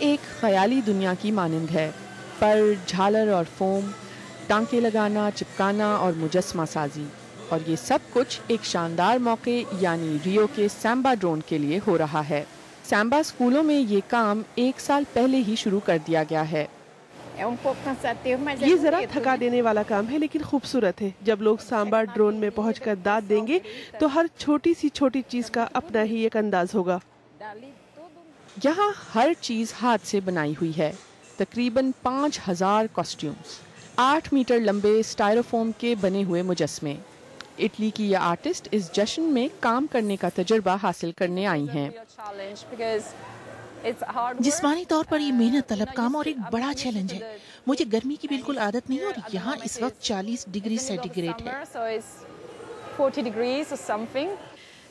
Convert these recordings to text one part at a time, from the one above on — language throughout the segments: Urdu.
ایک خیالی دنیا کی مانند ہے، پر جھالر اور فوم، ٹانکے لگانا، چپکانا اور مجسمہ سازی، اور یہ سب کچھ ایک شاندار موقع یعنی ریو کے سامبا ڈرون کے لیے ہو رہا ہے۔ سامبا اسکولوں میں یہ کام 1 سال پہلے ہی شروع کر دیا گیا ہے۔ یہ ذرا تھکا دینے والا کام ہے لیکن خوبصورت ہے۔ جب لوگ سامبا ڈرون میں پہنچ کر داد دیں گے تو ہر چھوٹی چیز کا اپنا ہی ایک انداز ہوگا۔ یہاں ہر چیز ہاتھ سے بنائی ہوئی ہے، تقریباً 5000 کاسٹیومز، 8 میٹر لمبے اسٹائروفوم کے بنے ہوئے مجسمے۔ اٹلی کی یہ آرٹسٹ اس جشن میں کام کرنے کا تجربہ حاصل کرنے آئی ہیں۔ جسمانی طور پر یہ محنت طلب کام اور ایک بڑا چیلنج ہے۔ مجھے گرمی کی بالکل عادت نہیں اور یہاں اس وقت 40 ڈگری سینٹی گریڈ ہے۔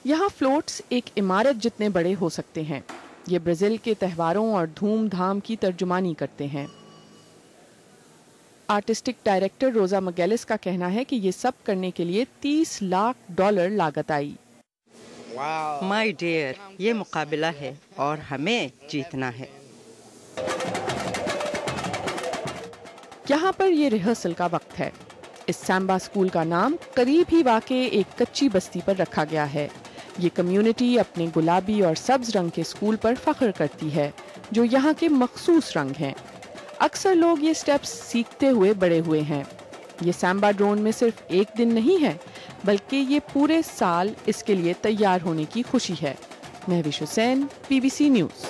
یہاں فلوٹس ایک عمارت جتنے بڑے ہو سکتے ہیں۔ یہ برازیل کے تہواروں اور دھوم دھام کی ترجمانی کرتے ہیں۔ آرٹسٹک ڈائریکٹر روزا مگیلس کا کہنا ہے کہ یہ سب کرنے کے لیے $30 لاکھ لاگت آئی۔ مائی ڈیئر، یہ مقابلہ ہے اور ہمیں جیتنا ہے۔ یہاں پر یہ ریہرسل کا وقت ہے۔ اس سامبا اسکول کا نام قریب ہی واقع ایک کچی بستی پر رکھا گیا ہے۔ یہ کمیونٹی اپنے گلابی اور سبز رنگ کے اسکول پر فخر کرتی ہے، جو یہاں کے مخصوص رنگ ہیں۔ اکثر لوگ یہ سٹیپس سیکھتے ہوئے بڑے ہوئے ہیں۔ یہ سامبا ڈرون میں صرف ایک دن نہیں ہے، بلکہ یہ پورے سال اس کے لیے تیار ہونے کی خوشی ہے۔ مہوش حسین، BBC نیوز۔